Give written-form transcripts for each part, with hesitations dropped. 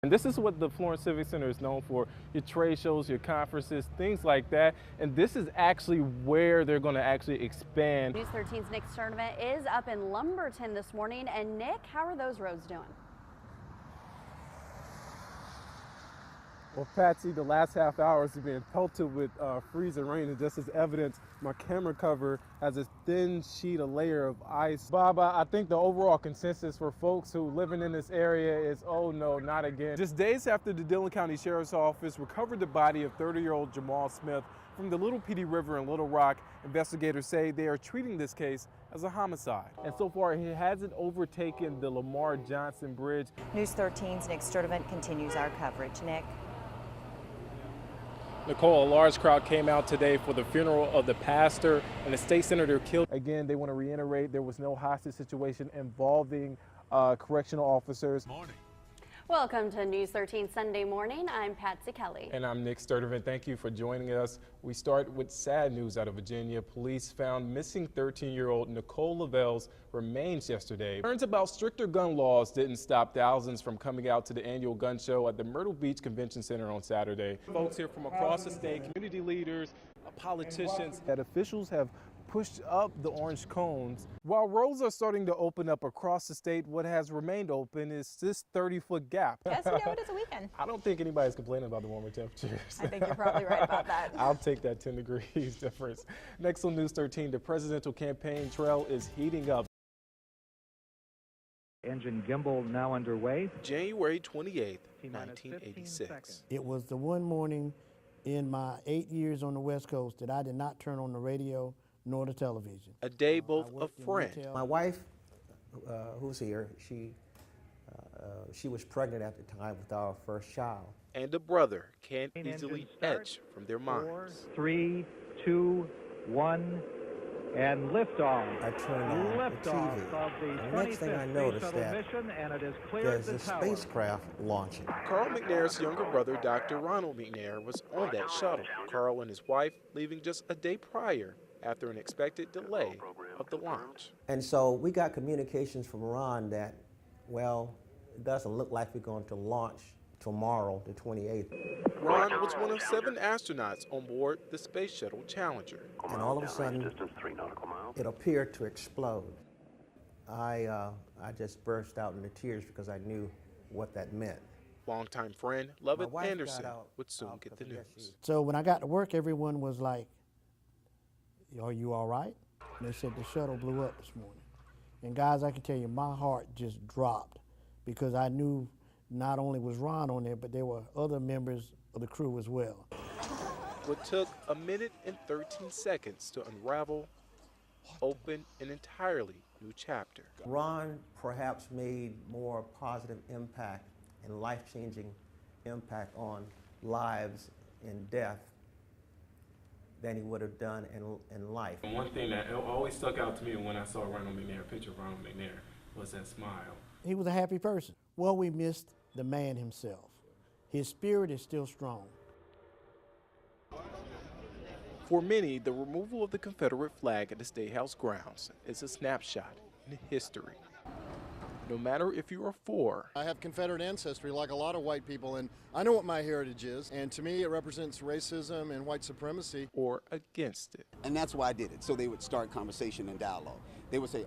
And this is what the Florence Civic Center is known for, your trade shows, your conferences, things like that. And this is actually where they're going to actually expand. News 13's Nick Sturdivant is up in Lumberton this morning. And Nick, how are those roads doing? Well, Patsy, the last half hour has been pelted with freezing rain, and just as evidence, my camera cover has a thin sheet, a layer of ice. Bob, I think the overall consensus for folks who living in this area is, oh no, not again. Just days after the Dillon County Sheriff's Office recovered the body of 30-year-old Jamal Smith from the Little Petey River in Little Rock, investigators say they are treating this case as a homicide. And so far, it hasn't overtaken the Lamar Johnson Bridge. News 13's Nick Sturdivant continues our coverage. Nick. Nicole, a large crowd came out today for the funeral of the pastor and the state senator killed. Again, they want to reiterate there was no hostage situation involving correctional officers. Morning. Welcome to News 13 Sunday morning. I'm Patsy Kelly. And I'm Nick Sturdivant. Thank you for joining us. We start with sad news out of Virginia. Police found missing 13-year-old Nicole Lavelle's remains yesterday. Concerns about stricter gun laws didn't stop thousands from coming out to the annual gun show at the Myrtle Beach Convention Center on Saturday. Folks here from across the state, community leaders, politicians, that officials have pushed up the orange cones. While roads are starting to open up across the state, what has remained open is this 30-foot gap. Yes, we know it is a weekend. I don't think anybody's complaining about the warmer temperatures. I think you're probably right about that. I'll take that 10 degrees difference. Next on News 13, the presidential campaign trail is heating up. Engine gimbal now underway. January 28th, 1986. It was the one morning in my 8 years on the West Coast that I did not turn on the radio nor the television. A day both a friend. My wife, who's here, she was pregnant at the time with our first child. And a brother can't easily etch from their minds. 4, 3, 2, 1, and liftoff. I turned on the TV, and the next thing I noticed that there's a spacecraft launching. Carl McNair's younger brother, Dr. Ronald McNair, was on that shuttle. Carl and his wife leaving just a day prior after an expected delay of the launch. And so we got communications from Ron that, well, it doesn't look like we're going to launch tomorrow, the 28th. Ron was one of 7 astronauts on board the Space Shuttle Challenger. And all of a sudden, it appeared to explode. I just burst out into tears because I knew what that meant. Longtime friend Lovett Anderson would soon get the news. So when I got to work, everyone was like, "Are you all right?" And they said the shuttle blew up this morning. And guys, I can tell you, my heart just dropped because I knew not only was Ron on there, but there were other members of the crew as well. What took 1 minute and 13 seconds to unravel, open an entirely new chapter. Ron perhaps made more positive impact and life-changing impact on lives and death than he would have done in life. One thing that always stuck out to me when I saw Ronald McNair, a picture of Ronald McNair, was that smile. He was a happy person. Well, we missed the man himself. His spirit is still strong. For many, the removal of the Confederate flag at the State House grounds is a snapshot in history. No matter if you are for. I have Confederate ancestry like a lot of white people, and I know what my heritage is, and to me it represents racism and white supremacy. Or against it. And that's why I did it, so they would start conversation and dialogue. They would say,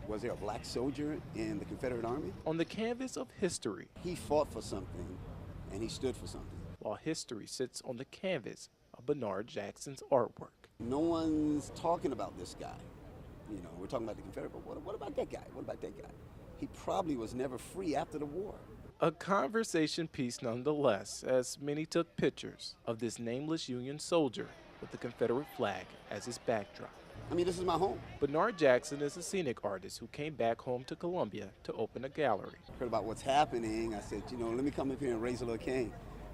was there a black soldier in the Confederate Army? On the canvas of history. He fought for something, and he stood for something. While history sits on the canvas of Bernard Jackson's artwork. No one's talking about this guy. You know, we're talking about the Confederate, but what about that guy? What about that guy? He probably was never free after the war. A conversation piece nonetheless, as many took pictures of this nameless Union soldier with the Confederate flag as his backdrop. I mean, this is my home. Bernard Jackson is a scenic artist who came back home to Columbia to open a gallery. Heard about what's happening. I said, you know, let me come up here and raise a little cane.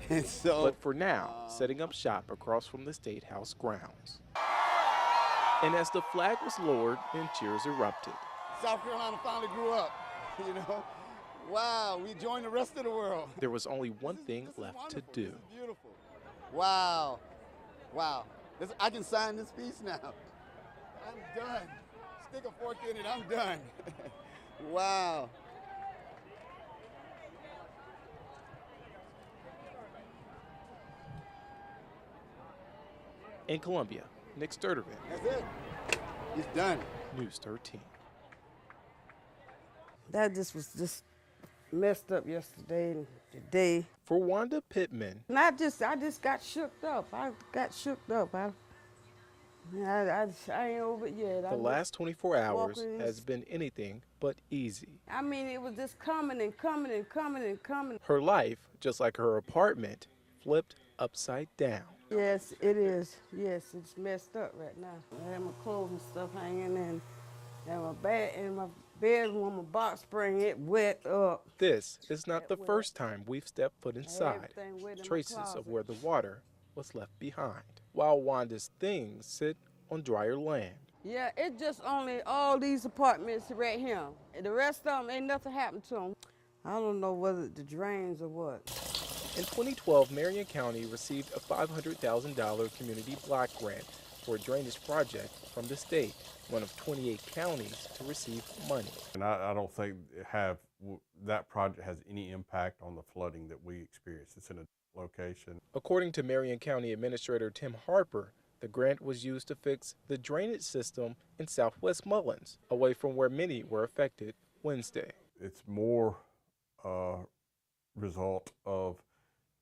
And so, but for now, setting up shop across from the State House grounds. And as the flag was lowered and cheers erupted. South Carolina finally grew up, you know. Wow, we joined the rest of the world. There was only one thing left to do. This is beautiful. Wow, wow. I can sign this piece now. I'm done. Stick a fork in it, I'm done. Wow. In Columbia, Nick Sturdivant. That's it. It's done. News 13. That just was just messed up yesterday and today. For Wanda Pittman, And I just got shook up. I got shook up. I ain't over it yet. the last 24 hours walking in has this- been anything but easy. I mean, it was just coming and coming and coming and coming. Her life, just like her apartment, flipped upside down. Yes, it is. Yes, it's messed up right now. I have my clothes and stuff hanging and my bedroom, my box spring, it wet up. This is not the first time we've stepped foot inside. Everything wet in my Traces of closet. where the water was left behind, while Wanda's things sit on drier land. Yeah, it's just only all these apartments right here. The rest of them, ain't nothing happened to them. I don't know whether the drains or what. In 2012, Marion County received a $500,000 community block grant for a drainage project from the state, one of 28 counties to receive money. And I don't think that project has any impact on the flooding that we experience. It's in a location. According to Marion County Administrator Tim Harper, the grant was used to fix the drainage system in Southwest Mullins, away from where many were affected Wednesday. It's more result of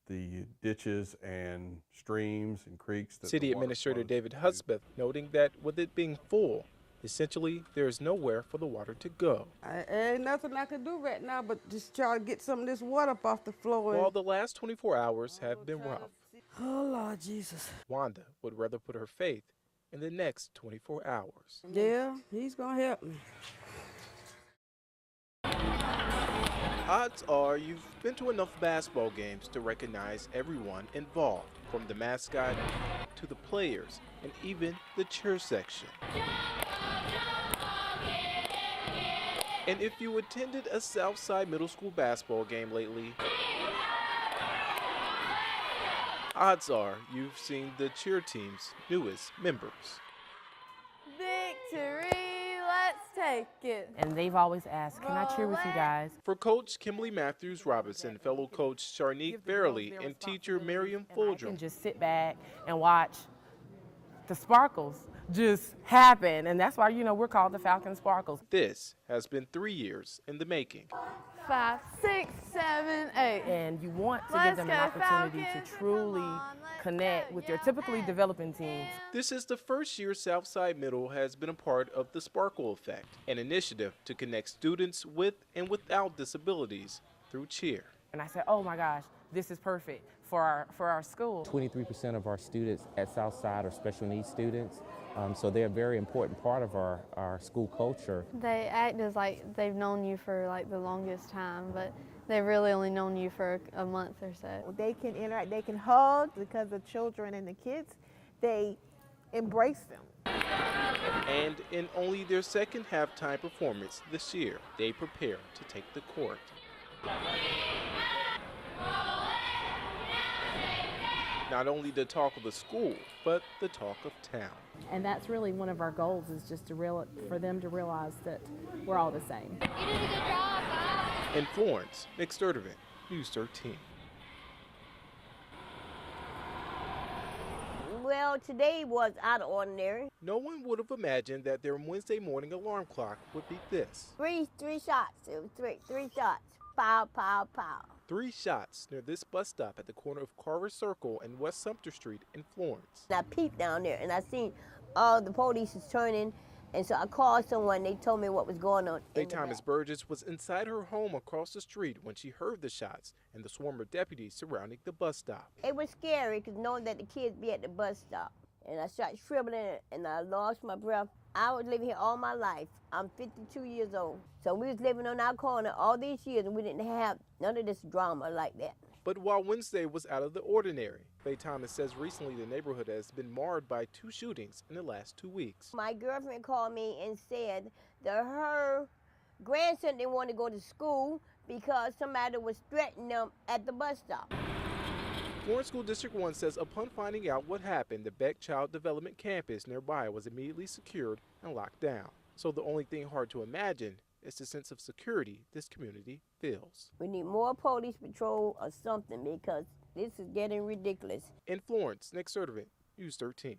the ditches and streams and creeks. That City the water Administrator flows David into. Hudspeth noting that with it being full, essentially there is nowhere for the water to go. Ain't nothing I can do right now but just try to get some of this water up off the floor. While the last 24 hours have been rough, Oh, Lord Jesus. Wanda would rather put her faith in the next 24 hours. Yeah, he's going to help me. Odds are you've been to enough basketball games to recognize everyone involved, from the mascot to the players and even the cheer section. And if you attended a Southside Middle School basketball game lately, odds are you've seen the cheer team's newest members. Victory, let's take it. And they've always asked, can I cheer with you guys? For Coach Kimberly Matthews Robinson, fellow coach Sharnique Verley, and teacher Miriam I Fulgham, can just sit back and watch the sparkles just happen. And that's why, we're called the Falcon Sparkles. this has been 3 years in the making. 5, 6, 7, 8. And you want to give Let's them go, an opportunity Falcons. to truly Come on, let's connect go, with your yeah, typically man. developing teams. This is the first year Southside Middle has been a part of the Sparkle Effect, an initiative to connect students with and without disabilities through cheer. And I said, oh my gosh, this is perfect for our school. 23% of our students at Southside are special needs students, so they're a very important part of our school culture. They act as like they've known you for like the longest time, but they've really only known you for a month or so. They can interact, they can hug because the children and the kids, they embrace them. And in only their second halftime performance this year, they prepare to take the court. Not only the talk of the school, but the talk of town. And that's really one of our goals, is just for them to realize that we're all the same. You did a good job, guys. In Florence, Nick Sturdivant, News 13. Well, today was out of ordinary. No one would have imagined that their Wednesday morning alarm clock would be this. Three shots. It was three shots. Pow, pow, pow. 3 shots near this bus stop at the corner of Carver Circle and West Sumter Street in Florence. And I peeped down there and I seen all the police is turning, and so I called someone. They told me what was going on. Daytime Miss Burgess was inside her home across the street when she heard the shots and the swarm of deputies surrounding the bus stop. It was scary because knowing that the kids be at the bus stop. And I started shriveling and I lost my breath. I was living here all my life. I'm 52 years old. So we was living on our corner all these years and we didn't have none of this drama like that. But while Wednesday was out of the ordinary, Faye Thomas says recently the neighborhood has been marred by 2 shootings in the last 2 weeks. My girlfriend called me and said that her grandson didn't want to go to school because somebody was threatening them at the bus stop. Florence School District 1 says upon finding out what happened, the Beck Child Development Campus nearby was immediately secured and locked down. So the only thing hard to imagine is the sense of security this community feels. We need more police patrol or something because this is getting ridiculous. In Florence, Nick Sturdivant, News 13.